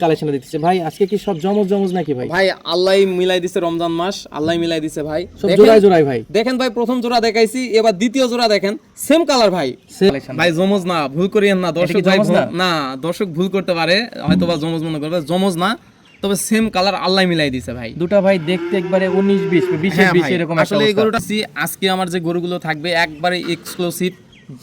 Collection দিতেছে ভাই। আজকে কি সব জমজ জমজ নাকি ভাই? ভাই আল্লাহ মিলাই দিছে, রমজান মাস আল্লাহ মিলাই দিছে ভাই। সব জোড়ায় জোড়ায় ভাই। দেখেন ভাই, প্রথম জোড়া দেখাইছি, এবার দ্বিতীয় জোড়া দেখেন, সেম কালার ভাই। ভাই জমজ না, ভুল করিয়েন না দর্শক ভাই, না দর্শক ভুল করতে পারে, হয়তো বা জমজ মনে করবে, জমজ না, তবে সেম কালার আল্লাহ মিলাই দিছে ভাই। দুটা ভাই দেখতে একবারে 19-20 20-20 এরকম একটা আসলে এই গরুটা আজকে আমার যে গরুগুলো থাকবে একবারে এক্সক্লুসিভ,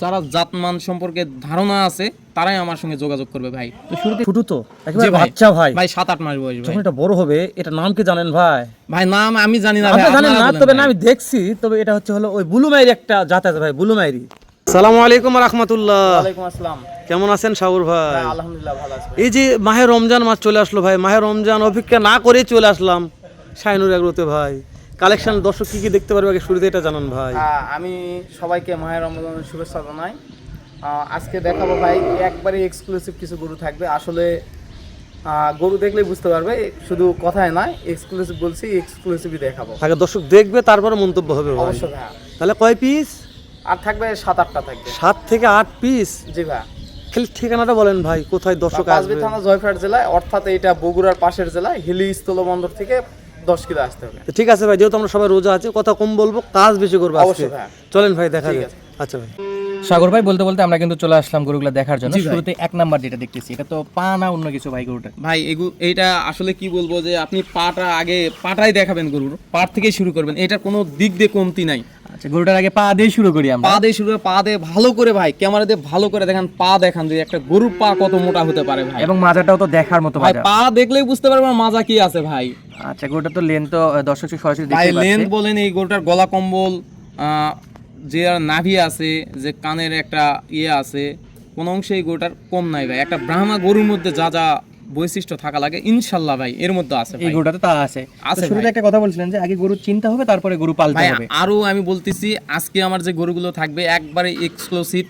যারা জাতমান সম্পর্কে ধারণা আছে তারাই আমার সঙ্গে যোগাযোগ করবে ভাই। তো শুরুতে ছোট তো একেবারে বাচ্চা ভাই, ভাই 7-8 মাস বয়স। যখন এটা বড় হবে, এটা নাম কি জানেন ভাই? ভাই নাম আমি জানি না আপনি ভাই, জানেন না, তবে না আমি দেখছি, তবে এটা হলো ওই বুলুমাইরি একটা জাত আছে ভাই, বুলুমাইরি। আসসালামু আলাইকুম ওয়া রাহমাতুল্লাহ। ওয়া আলাইকুম আসসালাম। কেমন আছেন সাগর ভাই? আলহামদুলিল্লাহ ভালো আছি। এই যে মাহে রমজান মাস চলে আসলো ভাই, মাহে রমজান অপেক্ষা না করে চলে আসলাম শাহিনুর এগ্রোতে ভাই। কালেকশন দর্শক কি কি দেখতে পারবে আগে শুরুতে এটা জানান ভাই। আমি সবাইকে মাহে রমজানের শুভেচ্ছা জানাই। আজকে দেখাবো ভাই একবারে এক্সক্লুসিভ কিছু গরু থাকবে। আসলে গরু দেখলেই বুঝতে পারবে, শুধু কথায় নয়, এক্সক্লুসিভ বলছি, এক্সক্লুসিভই দেখাবো। আগে দর্শক দেখবে, তারপরে মন্তব্য হবে ভাই। অবশ্যই ভাই। তাহলে কয় পিস? আর থাকবে 7-8টা থাকবে। 7 থেকে 8 পিস? জি ভাই। খালি ঠিকানাটা বলেন ভাই, কোথায় দর্শক আসবে? পাঁচবিবি থানা, জয়পুরহাট জেলায়, অর্থাৎ এটা বগুড়ার পাশের জেলায়, হিলি স্থলবন্দর থেকে 10 কিলো আসতে হবে। ঠিক আছে ভাই, যেহেতু আমরা সবাই রোজা আছি, কথা কম বলবো, কাজ বেশি করবো আজকে। অবশ্যই ভাই। চলেন ভাই দেখা যাক। আচ্ছা ভাই। সাগর ভাই বলতে বলতে আমরা কিন্তু চলে আসলাম গরুগুলো দেখার জন্য। শুরুতে এক নাম্বার যেটা দেখতেছি, এটা তো পা না অন্য কিছু ভাই গরুটা? ভাই এইটা আসলে কি বলবো, যে আপনি পাটাই দেখাবেন, গরুর পাট থেকেই শুরু করবেন, এটার কোনো দিক দিয়ে কমতি নাই। আচ্ছা, গরুটার আগে পা দিয়ে শুরু করি আমরা। পা দিয়ে ভালো করে ভাই, ক্যামেরা দিয়ে ভালো করে দেখান, পা দেখান যে একটা গরুর পা কত মোটা হতে পারে ভাই, এবং মাজাটাও তো দেখার মতো ভাই মাজা। পা দেখলেই বুঝতে পারবেন মাজা কি আছে ভাই। আচ্ছা, গরুটা তো লেন্থ তো দর্শক সরাসরি দেখতে ভাই পাচ্ছে। লেন্থ বলেন, এই গরুটার গলা কম্বল, যে নাভি আছে, যে কানের একটা আছে, কোন অংশে এই গরুটার কম নাই ভাই। একটা ব্রাহ্মা গরুর মধ্যে যা যা বৈশিষ্ট্য থাকা লাগে, ইনশাল্লাহ ভাই এর মধ্যে আছে। এই গরুটাতে তা আছে। তো শুরুতে একটা কথা বলছিলেন যে আগে গরু চিন্তা হবে, তারপরে গরু পালতে হবে। আরো আমি বলতেছি, আজকে আমার যে গরুগুলো থাকবে একবারে এক্সক্লুসিভ,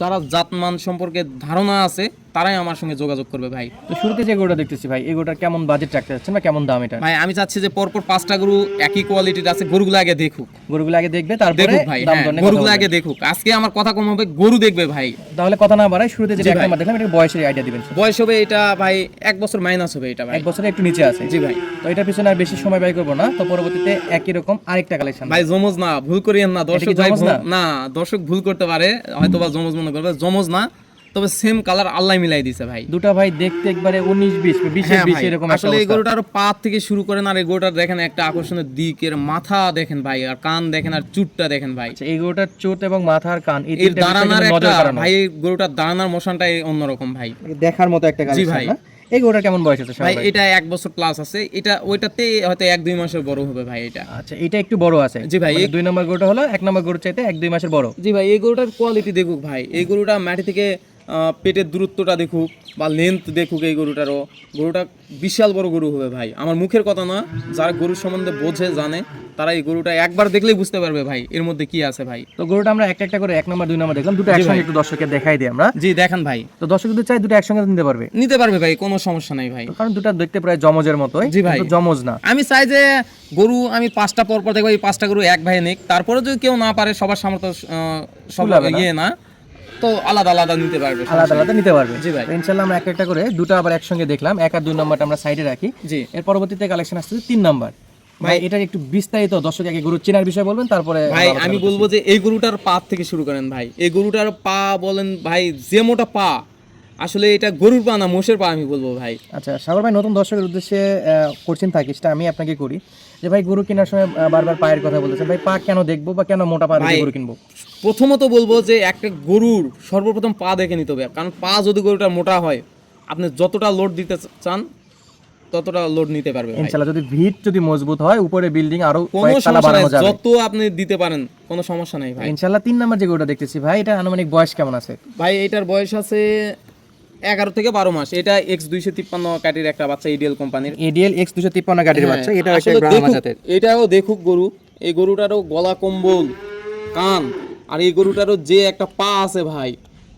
যারা জাতমান সম্পর্কে ধারণা আছে তারাই আমার সঙ্গে যোগাযোগ করবে ভাই। তো শুরুতে যে গরুটা দেখতেছি ভাই, এই গরুটার কেমন বাজেট রাখতে যাচ্ছেন বা কেমন দাম এটা? ভাই আমি চাচ্ছি যে পরপর 5টা গরু একই কোয়ালিটির আছে, গরুগুলো আগে দেখুক। গরুগুলো আগে দেখবে, তারপরে দেখুক ভাই, দাম দর নিয়ে গরুগুলো আগে দেখুক। আজকে আমার কথা কম হবে, গরু দেখবে ভাই। তাহলে কথা না বাড়াই, শুরুতে যে এক নাম্বার দেখলাম, এটা বয়সের আইডিয়া দিবেন। বয়স হবে এটা ভাই 1 বছর মাইনাস হবে এটা ভাই, 1 বছরের একটু নিচে আছে। জি ভাই। তো এটার পিছনে আর বেশি সময় ব্যয় করবো না, তো পরবর্তীতে একই রকম আরেকটা কালেকশন। ভাই জমজ না, ভুল করিয়েন না দর্শক ভাই, না দর্শক ভুল করতে পারে, হয়তো বা জমজ মনে করবে, জমজ না, তবে সেম কালার আল্লাহ মিলাই দিছে ভাই। দুটা ভাই দেখতে একবারে 19-20 20-20 এরকম একটা। আসলে এই গরুটার পা থেকে শুরু করেন, আর এই গরুটার দেখেন একটা আকর্ষণের দিক, এর মাথা দেখেন ভাই, আর কান দেখেন, আর চুটটা দেখেন ভাই। এই গরুটার চোট এবং মাথার কান, এর দাঁড়ানোর একটা ভাই, এই গরুটার দাঁড়ানোর মোশনটাই অন্যরকম ভাই, দেখার মতো একটা কালেকশন। জি ভাই। এই গরুটার কেমন বয়স আছে ভাই? এটা 1 বছর প্লাস আছে, এটা ওইটাতে হয়তো 1-2 মাসের বড় হবে ভাই এটা। আচ্ছা, এটা একটু বড় আছে। জি ভাই। 2 নম্বর গরুটা হলো 1 নম্বর গরুর চাইতে 1-2 মাসের বড়। জি ভাই, এই গরুটার কোয়ালিটি দেখুক ভাই, এই গরুটা মাটি থেকে পেটের দূরত্বটা দেখুক, বা লেন্থ দেখুক। এই গরুটা বিশাল বড় গরু হবে ভাই, আমার মুখের কথা না, যারা গরুর সম্বন্ধে বোঝে জানে তারা এই গরুটা একবার দেখলেই বুঝতে পারবে ভাই এর মধ্যে কি আছে ভাই। তো গরুটা আমরা একটা একটা করে 1 নম্বর 2 নম্বর দেখলাম, দুটো একসঙ্গে একটু দর্শককে দেখাই দিই আমরা। জি দেখান ভাই। তো দর্শক যদি চাই দুটো একসঙ্গে নিতে পারবে ভাই, কোনো সমস্যা নাই ভাই, কারণ দুটো দেখতে প্রায় জমজের মতোই। জি ভাই, জমজ না। আমি চাই যে গরু আমি 5টা পর পর দেখবো, এই 5টা গরু এক ভাই নেক, তারপরে যদি কেউ না পারে, সবার সামর্থ্য সব না, তো আলাদা আলাদা নিতে পারবে, আলাদা আলাদা নিতে পারবে। জি ভাই। ইনশাআল্লাহ আমরা একটা একটা করে দুটো আবার একসঙ্গে দেখলাম, 1 আর 2 নম্বরটা আমরা সাইডে রাখি। জি। এর পরবর্তীতে কালেকশন আসছে 3 নাম্বার। ভাই এটা একটু বিস্তারিত দর্শক আগে গরু চেনার বিষয় বলবেন, তারপরে ভাই আমি বলবো যে এই গরুটার পা থেকে শুরু করেন ভাই। এই গরুটার পা বলেন ভাই, যে মোটা পা, আসলে এটা গরুর পা না, মোষের পা আমি বলবো ভাই। আচ্ছা সাগর ভাই, নতুন দর্শকের উদ্দেশ্যে কোশ্চেন থাকিসটা আমি আপনাকে করি যে ভাই, গরু কেনার সময় বারবার পায়ের কথা বলতেছেন, ভাই পা কেন দেখবো বা কেন মোটা পা দিয়ে গরু কিনবো? প্রথমত বলবো যে একটা গরুর সর্বপ্রথম পা দেখে নিতে হবে, কারণ পা যদি গরুটা মোটা হয়, আপনি যতটা লোড দিতে চান ততটা লোড নিতে পারবে ভাই। ইনশাআল্লাহ যদি ভিত যদি মজবুত হয়, উপরে বিল্ডিং আরো কোনো সমস্যা নাই, যত আপনি দিতে পারেন কোনো সমস্যা নাই ভাই। ইনশাআল্লাহ 3 নাম্বার যে গরুটা দেখতেছি ভাই, এটা আনুমানিক বয়স কেমন আছে? ভাই এটার বয়স আছে 11 থেকে 12 মাস। এটা X253 কাটির একটা বাচ্চা, ইডিএল কোম্পানির। ইডিএল X253 কাটির বাচ্চা, এটা একটা ব্রাহ্মা জাতের। এটাও দেখুক গরু, এই গরুটারও গলা কম্বল, কান, আর এই গরুটারও যে একটা পা আছে ভাই,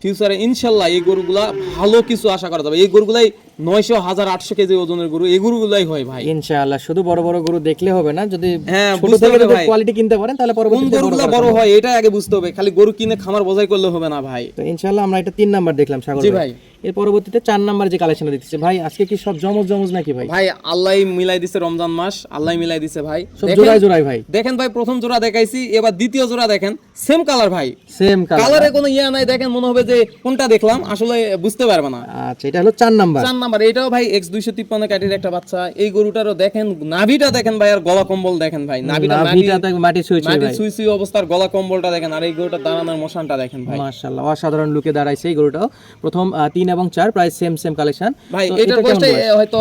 ফিউচারে ইনশাআল্লাহ এই গরুগুলা ভালো কিছু আশা করা যাবে। এই গরুগুলাই 900 1000 800 কেজি ওজনের গরু এই গরুগুলাই হয় ভাই। ইনশাআল্লাহ শুধু বড় বড় গরু দেখলে হবে না, যদি হ্যাঁ, ছোট বুঝতে থেকে হবে যদি ভাই। কোয়ালিটি কিনতে পারেন তাহলে কোন পরবর্তীতে গরুগুলো বড় হয় এটা আগে বুঝতে হবে, খালি গরু কিনে খামার বোঝাই করলে হবে না ভাই। তো ইনশাআল্লাহ আমরা এটা 3 নাম্বার দেখলাম সাগর জি ভাই। ভাই। এর পরবর্তীতে 4 নাম্বার যে কালেকশনটা দেখতেছে ভাই, আজকে কি সব জমজ নাকি ভাই? ভাই আল্লাহ মিলাই দিছে, রমজান মাস আল্লাহ মিলাই দিছে ভাই। সব দেখেন- জোড়ায় জোড়ায় ভাই, দেখেন ভাই, প্রথম জোড়া দেখাইছি, এবার দ্বিতীয় জোড়া দেখেন, সেম কালার ভাই, সেম কালার। কালারে কোনো ইয়া নাই। দেখেন মনে হবে যে কোনটা দেখলাম, আসলে বুঝতে পারবে না। আচ্ছা, এটা হলো 4 নাম্বার। 4 নাম্বার এটাও ভাই X253 ক্যাটের একটা বাচ্চা। এই গরুটারও দেখেন নাভিটা দেখেন ভাই, আর গলা কম্বল দেখেন ভাই, নাভিটা নাভিটা মাটি ছুঁই ছুঁই ভাই, সুই সুই অবস্থার গলা কম্বলটা দেখেন, আর এই গরুটার দাঁড়ানোর মোশনটা দেখেন ভাই। মাশাআল্লাহ অসাধারণ লুকে দাঁড়াইছে এই গরুটাও। প্রথম 3 এবং 4 প্রায় সেম কালেকশন ভাই তো এটার এটা কেমন বয়সটা বয়স? হয়তো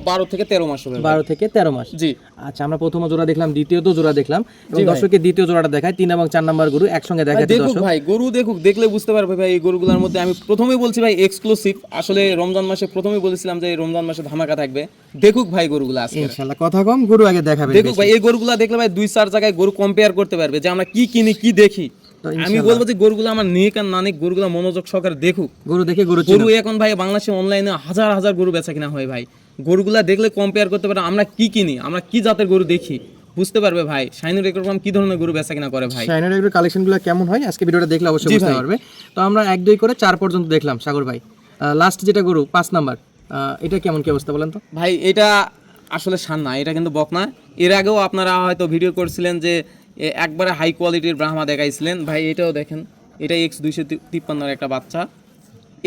12 থেকে 13 মাস হবে ভাই। 12 থেকে 13 মাস। জি আচ্ছা, আমরা প্রথম জোড়া দেখলাম, দ্বিতীয়ত জোড়া দেখলাম, এবং জি ভাই। দর্শককে দ্বিতীয় জোড়াটা দেখায়, 3 এবং 4 নাম্বার গরু একসঙ্গে দেখায় দেখুক দর্শক। ভাই, গরু দেখুক, দেখলে বুঝতে পারবে ভাই। এই গরুগুলোর মধ্যে আমি প্রথমেই বলছি ভাই এক্সক্লুসিভ, আসলে রমজান মাসে প্রথমেই বলেছিলাম যে এই রমজান মাসে ধামাকা থাকবে। দেখুক ভাই গরুগুলো আজকে, ইনশাআল্লাহ কথা কম, গরু আগে দেখাবেন। দেখুক ভাই। এই গরুগুলো দেখলে ভাই 2-4 জায়গায় গরু কম্পেয়ার করতে পারবে যে আমরা কি কিনি কি দেখি। তো আমি বলবো যে গরুগুলো আমার নিক আর না নিক, গরুগুলো মনোযোগ সহকারে দেখুক। গরু দেখে গরু গরু এখন ভাই বাংলাদেশে অনলাইনে হাজার হাজার গরু বেচা কিনা হয় ভাই। গরুগুলা দেখলে কম্পেয়ার করতে পারে আমরা কি কিনি, আমরা কি জাতের গরু দেখি, বুঝতে পারবে ভাই শাইনুর এগ্রোফার্ম কি ধরনের গরু বেচা কিনা করে ভাই। শাইনের এগুলো কালেকশনগুলো কেমন হয় আজকে ভিডিওটা দেখলে অবশ্যই জি বুঝতে ভাই। পারবে। তো আমরা 1 2 করে 4 পর্যন্ত দেখলাম সাগর ভাই। লাস্ট যেটা গরু 5 নাম্বার, এটা কেমন কি অবস্থা বলেন তো? ভাই এটা আসলে সার না, এটা কিন্তু বকনা। এর আগেও আপনারা হয়তো ভিডিও করছিলেন যে একবারে হাই কোয়ালিটির ব্রাহ্মা দেখাইছিলেন ভাই। এটাও দেখেন, এটা X253 একটা বাচ্চা।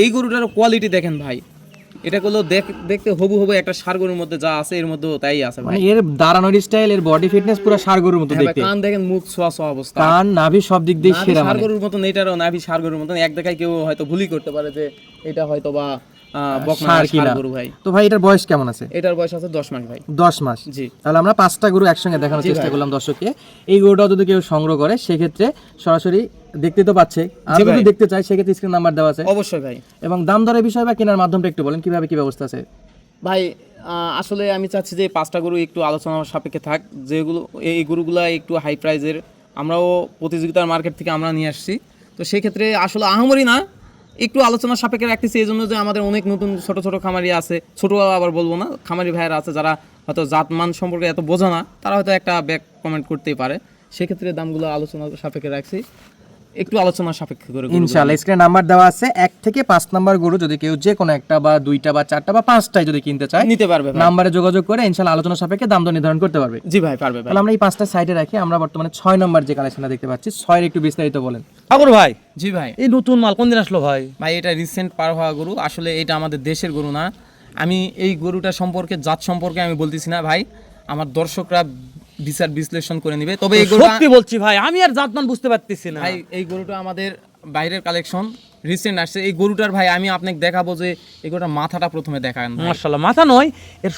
এই গরুটার কোয়ালিটি দেখেন ভাই, এটা গুলো দেখতে হবু একটা ষাঁড় গরুর মধ্যে যা আছে এর মধ্যেও তাই আছে ভাই। মানে এর দাঁড়ানোর স্টাইল, এর বডি ফিটনেস পুরো ষাঁড় গরুর মতো হ্যাঁ ভাই, দেখতে। কান দেখেন, মুখ ছোঁয়া অবস্থা, কান নাভি সব দিক দিয়ে নাভি সেরা ষাঁড় মানে। গরুর মতন, এটারও নাভি ষাঁড় গরুর মতন। এক দেখায় কেউ হয়তো ভুলই করতে পারে যে এটা হয়তো বা বকনা ষাঁড় কিনা। ষাঁড় গরু ভাই। তো ভাই এটার বয়স কেমন আছে? এটার বয়স আছে 10 মাস ভাই। 10 মাস। জি। তাহলে আমরা 5টা গরু একসঙ্গে দেখানোর চেষ্টা করলাম দর্শককে। এই গরুটাও যদি কেউ সংগ্রহ করে সেক্ষেত্রে সরাসরি দেখতে তো পাচ্ছে, আর জি যদি ভাই। দেখতে চাই সেক্ষেত্রে স্ক্রিন নাম্বার দেওয়া আছে। অবশ্যই ভাই। এবং দাম দরের বিষয় বা কেনার মাধ্যমটা একটু বলেন, কিভাবে কি ব্যবস্থা আছে? ভাই আসলে আমি চাচ্ছি যে 5টা গরু একটু আলোচনা সাপেক্ষে থাক, যেগুলো এই গরুগুলা একটু হাই প্রাইজের, আমরাও প্রতিযোগিতার মার্কেট থেকে আমরা নিয়ে আসছি। তো সেই ক্ষেত্রে আসলে আহামরি না, একটু আলোচনা সাপেক্ষে রাখতেছি এই জন্য যে আমাদের অনেক নতুন ছোট ছোট খামারি আছে, ছোট আবার বলবো না, খামারি ভাইয়েরা আছে যারা হয়তো জাতমান সম্পর্কে এত বোঝে না, তারা হয়তো একটা ব্যাক কমেন্ট করতেই পারে। সেক্ষেত্রে দামগুলো আলোচনা সাপেক্ষে রাখছি, একটু আলোচনা সাপেক্ষে করে গরুগুলো। ইনশাআল্লাহ স্ক্রিনে নাম্বার দেওয়া আছে। 1 থেকে 5 নাম্বার গরু যদি কেউ যে কোনো একটা বা 2টা বা 4টা বা 5টাই যদি কিনতে চায় নিতে পারবে ভাই। নাম্বারে যোগাযোগ করে ইনশাআল্লাহ আলোচনা সাপেক্ষে দাম দর নির্ধারণ করতে পারবে। জি ভাই, পারবে ভাই। তাহলে আমরা এই 5টা সাইডে রাখি, আমরা বর্তমানে 6 নাম্বার যে কালেকশনটা দেখতে পাচ্ছি, 6 এর একটু বিস্তারিত বলেন। সাগর ভাই, জি ভাই। এই নতুন মাল কোন দিন আসলো ভাই? ভাই এটা রিসেন্ট পার হওয়া গরু, আসলে এটা আমাদের দেশের গরু না। আমি এই গরুটা সম্পর্কে, জাত সম্পর্কে আমি বলতেছি না ভাই, আমার দর্শকরা বিচার বিশ্লেষণ করে নিবে। তবে এই গরুটা, সত্যি বলছি ভাই, আমি আর জাতমান বুঝতে পারতেছি না ভাই এই গরুটা আমাদের বাইরের কালেকশন, রিসেন্ট আসছে। এই গরুটার ভাই আমি আপনাকে দেখাবো যে এই গরুটার মাথাটা প্রথমে দেখান ভাই। মাশাআল্লাহ, মাথা নয়, এর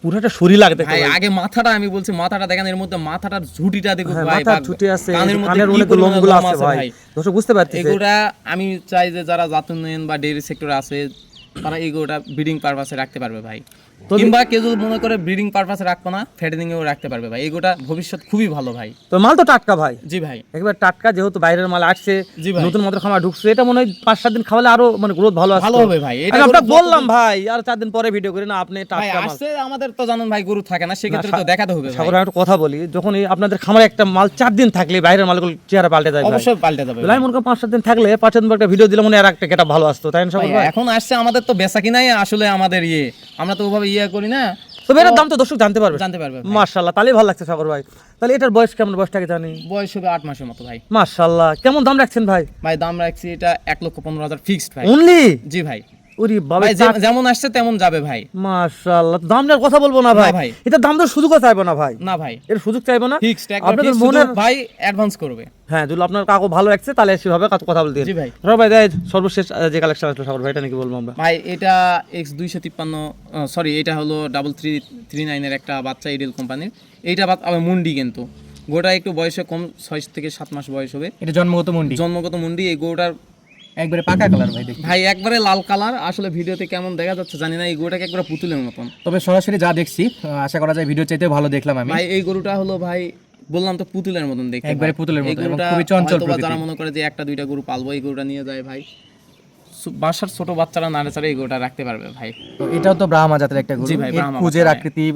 পুরোটা শরীর লাগে দেখতে ভাই ভাই। আগে মাথাটা, আমি বলছি মাথাটা দেখেন, এর মধ্যে মাথাটার ঝুটিটা দেখুন হ্যাঁ, ভাই, মাথার বা ছুটে আছে, কানের মধ্যে কানের কি অনেক পরিমাণে লোমগুলো লোম আছে ভাই। দর্শক বুঝতে এই পারতেছে। গরুটা আমি চাই যে যারা জাত উন্নয়ন বা ডেইরি সেক্টরে আছে তারা এই গরুটা ব্রিডিং পারপাসে রাখতে পারবে ভাই। কিংবা কেউ যদি মনে করে ব্রিডিং পারপাসে রাখবো না, ফ্যাটেনিং এও রাখতে পারবে ভাই। এই গরুটা ভবিষ্যৎ খুবই ভালো ভাই। তো মাল তো টাটকা ভাই, জি ভাই। একবার টাটকা, যেহেতু বাইরের মাল আসছে, জি ভাই। নতুন মাত্র খামার ঢুকছে, এটা মনে হয় 5-7 দিন খাওয়ালে আরো মানে গ্রোথ ভালো আসবে। ভালো হবে ভাই। এটা আমি আপনাকে গরু বললাম ভাই, আর 4 দিন পরে ভিডিও করি না, আপনি ভাই টাটকা মাল। আসছে, আমাদের তো জানেন ভাই গরু থাকে না, সেক্ষেত্রে তো দেখাতে হবে ভাই। সাগর, আমি একটা কথা বলি, যখন এই আপনাদের খামারে একটা মাল 4 দিন থাকলে বাইরের মালগুলো চেহারা পাল্টে যায় ভাই। অবশ্যই পাল্টে যাবে আমি মনে করি 5-7 দিন থাকলে 5 দিন পর একটা ভিডিও দিলে মনে হয় আর একটা কেটা ভালো আসতো, তাই না সাগর ভাই। ভাই? এখন আসছে, আমাদের তো বেচা কিনাই আসলে আমাদের আমরা তো ওভাবে করি না, তবে এটার দাম তো দর্শক জানতে পারবে। জানতে পারবে ভাই। মাশাআল্লাহ, তাহলে ভালো লাগছে সাগর ভাই। তাহলে এটার বয়স কেমন, বয়সটাকে জানি? বয়স হবে 8 মাসের মতো ভাই। মাশাআল্লাহ, কেমন দাম রাখছেন ভাই? ভাই দাম রাখছি এটা 1,15,000 ফিক্সড ভাই। অনলি? জি ভাই। ওরে বাবা, ভাই যেমন আসছে তেমন যাবে ভাই। মাশাআল্লাহ, দাম নেওয়ার কথা বলবো না ভাই, না ভাই। এটা দাম দেওয়ার সুযোগও চাইবো না ভাই, না ভাই, এর সুযোগ চাইবো না। ফিক্সড একবার আপনাদের ফিক্সড, মনের ভাই অ্যাডভান্স করবে। হ্যাঁ, যদি আপনার কাকু ভালো লাগছে তাহলে সেভাবে কথা বলতে দিন। জি ভাই। সাগর ভাই, দেয় সর্বশেষ যে কালেকশন আসলো সাগর ভাই, এটা নাকি বলবো আমরা? ভাই এটা X253, সরি এটা হলো 3339 এর একটা বাচ্চা ইডেল কোম্পানির। এইটা আবার মুন্ডি, কিন্তু গোটা একটু বয়সে কম, 6 থেকে 7 মাস বয়স হবে। এটা জন্মগত মন্ডি, জন্মগত মুন্ডি। এই গরুটার একবারে পাকা কালার ভাই দেখি। ভাই একবারে লাল কালার, আসলে ভিডিওতে কেমন দেখা যাচ্ছে জানি না, এই গরুটাকে একবারে পুতুলের মতন। তবে সরাসরি যা দেখছি আশা করা যায় ভিডিও চাইতে ভালো দেখলাম আমি। ভাই এই গরুটা হলো ভাই, বললাম তো পুতুলের মতন দেখতে, একবারে ভাই। পুতুলের এই মতো এবং গরুটা খুবই চঞ্চল হয়তোবা প্রকৃতির। যারা মনে করে যে 1টা 2টা গরু পালবো, এই গরুটা নিয়ে যায় ভাই, বাসার ছোট বাচ্চারা নাড়াচাড়া এই গরুটা রাখতে পারবে ভাই। তো এটাও তো ব্রাহ্মা জাতের একটা গরু। জি ভাই, এর ব্রাহ্মা কুজের বাচ্চা, আকৃতি,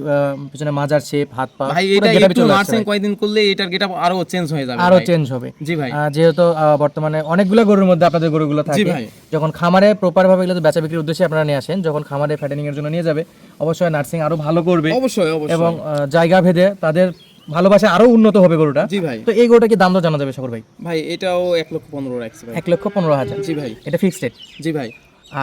পিছনে মাজার শেপ, হাত পা ভাই পুরো এটা getup-ই একটু চলে আসছে নার্সিং ভাই। কয়েকদিন করলে এটার গেটআপ আরো চেঞ্জ হয়ে যাবে আরো ভাই। চেঞ্জ হবে। জি ভাই। যেহেতু বর্তমানে অনেকগুলো গরুর মধ্যে আপনাদের গরুগুলো থাকে, ভাই। যখন খামারে প্রপার ভাবে এগুলো বেচা বিক্রির উদ্দেশ্যে আপনারা নিয়ে আসেন, যখন খামারে ফ্যাটেনিং এর জন্য নিয়ে যাবে, অবশ্যই নার্সিং আরো ভালো করবে অবশ্যই অবশ্যই। এবং জায়গা ভেদে তাদের ভালোবাসা আরো উন্নত হবে গরুটা। জি ভাই। তো এই গরুটা কি দাম তো জানা যাবে সাগর ভাই? ভাই এটাও 1,15,000 রাখছি ভাই। 1,15,000। জি ভাই। এটা ফিক্সড রেট? জি ভাই।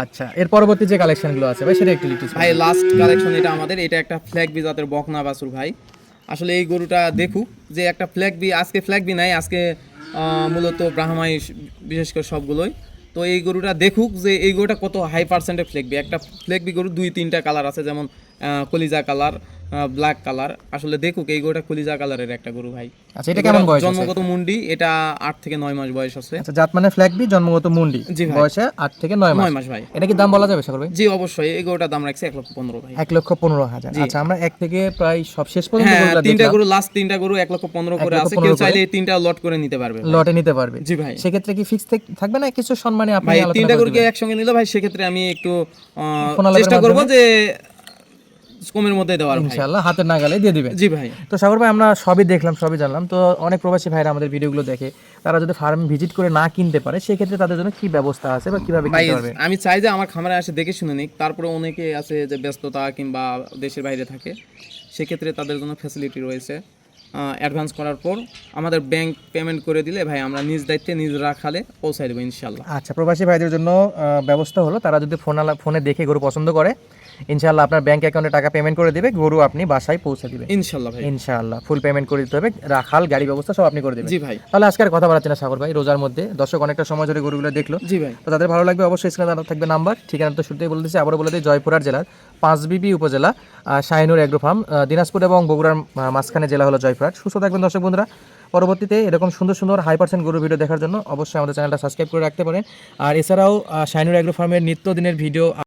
আচ্ছা, এর পরবর্তী যে কালেকশন গুলো আছে ভাই সেটা একটু লিখতে ভাই লাস্ট কালেকশন এটা আমাদের, এটা একটা ফ্ল্যাগ বি জাতের বকনা বাছুর ভাই। আসলে এই গরুটা দেখুক যে একটা ফ্ল্যাগ বি, আজকে ফ্ল্যাগ বি নাই, আজকে মূলত ব্রাহ্মাই বিশেষ করে সবগুলোই। তো এই গরুটা দেখুক যে এই গরুটা কত হাই পার্সেন্টের ফ্ল্যাগ বি। একটা ফ্ল্যাগ বি গরু 2-3টা কালার আছে, যেমন কলিজা কালার, ব্ল্যাক কালার। আসলে দেখুক এই গরুটা কলিজা কালারের একটা গরু ভাই। আচ্ছা, এটা কেমন বয়স আছে? জন্মগত মুন্ডি, এটা 8 থেকে 9 মাস বয়স আছে। আচ্ছা, জাত মানে ফ্ল্যাগ বি, জন্মগত মুন্ডি, জি ভাই। বয়সে 8 থেকে 9 মাস। 9 মাস ভাই। এটা কি দাম বলা যাবে সাগর ভাই? জি অবশ্যই, এই গরুটার দাম রাখছি 1,15,000 ভাই। 1,15,000। আচ্ছা, আমরা এক থেকে প্রায় সব শেষ পর্যন্ত হ্যাঁ, গরুগুলো তিনটা দেখলাম। গরু, লাস্ট 3টা গরু 1,15,000 করে আছে। কেউ চাইলে এই 3টা লট করে নিতে পারবে ভাই। লটে নিতে পারবে। জি ভাই। সেক্ষেত্রে কি ফিক্স থাকবে না কিছু সম্মানে আপনি ভাই আলোচনা 3টা করে গরুকে দিবেন? একসঙ্গে নিলে ভাই সেক্ষেত্রে আমি একটু ফোন আলাপের চেষ্টা করব মাধ্যমে? যে কমের মধ্যে দেওয়ার ভাই। ইনশাআল্লাহ হাতের নাগালে দিয়ে দিবেন। জি ভাই। তো সাগর ভাই, আমরা সবই দেখলাম, সবই জানলাম। তো অনেক প্রবাসী ভাইরা আমাদের ভিডিওগুলো দেখে, তারা যদি ফার্ম ভিজিট করে না কিনতে পারে, সেক্ষেত্রে তাদের জন্য কি ব্যবস্থা আছে বা কিভাবে ভাই কিনতে পারবে? আমি চাই যে আমার খামারে আসে দেখে শুনে নিক। তারপরে অনেকে আছে যে ব্যস্ততা কিংবা দেশের বাইরে থাকে, সেক্ষেত্রে তাদের জন্য ফ্যাসিলিটি রয়েছে। অ্যাডভান্স করার পর আমাদের ব্যাংক পেমেন্ট করে দিলে ভাই আমরা নিজ দায়িত্বে নিজ রাখালে পৌঁছায় দেবো ইনশাল্লাহ। আচ্ছা, প্রবাসী ভাইদের জন্য ব্যবস্থা হলো, তারা যদি ফোনে দেখে গরু পছন্দ করে, ইনশাআল্লাহ আপনার ব্যাংক অ্যাকাউন্টে টাকা পেমেন্ট করে দিবে, গরু আপনি বাসায় পৌঁছে দিবেন ইনশাল্লাহ ভাই। ইনশাআল্লাহ। ফুল পেমেন্ট করে দিতে হবে, রাখাল, গাড়ি ব্যবস্থা সব আপনি করে দিবেন। জি ভাই। তাহলে আজকে আর কথা বাড়াচ্ছি না সাগর ভাই, রোজার মধ্যে দর্শক অনেকটা সময় ধরে গরুগুলো দেখলো। জি ভাই। তো তাদের ভালো লাগবে অবশ্যই স্ক্রিনে দেওয়া থাকবে নাম্বার, ঠিকানা তো শুরুতেই বলে দিচ্ছি, আবারও বলে দিই, জয়পুরহাট জেলার পাঁচবিবি উপজেলা, শাহিনুর এগ্রো ফার্ম, দিনাজপুর এবং বগুড়ার মাঝখানে জেলা হলো জয়পুরহাট। সুস্থ থাকবেন দর্শক বন্ধুরা। পরবর্তীতে এরকম সুন্দর সুন্দর হাই পার্সেন্ট গরু ভিডিও দেখার জন্য অবশ্যই আমাদের চ্যানেলটা সাবস্ক্রাইব করে রাখতে পারেন। আর এছাড়াও শাহিনুর এগ্রো ফার্মের নিত্যদিনের ভিডিও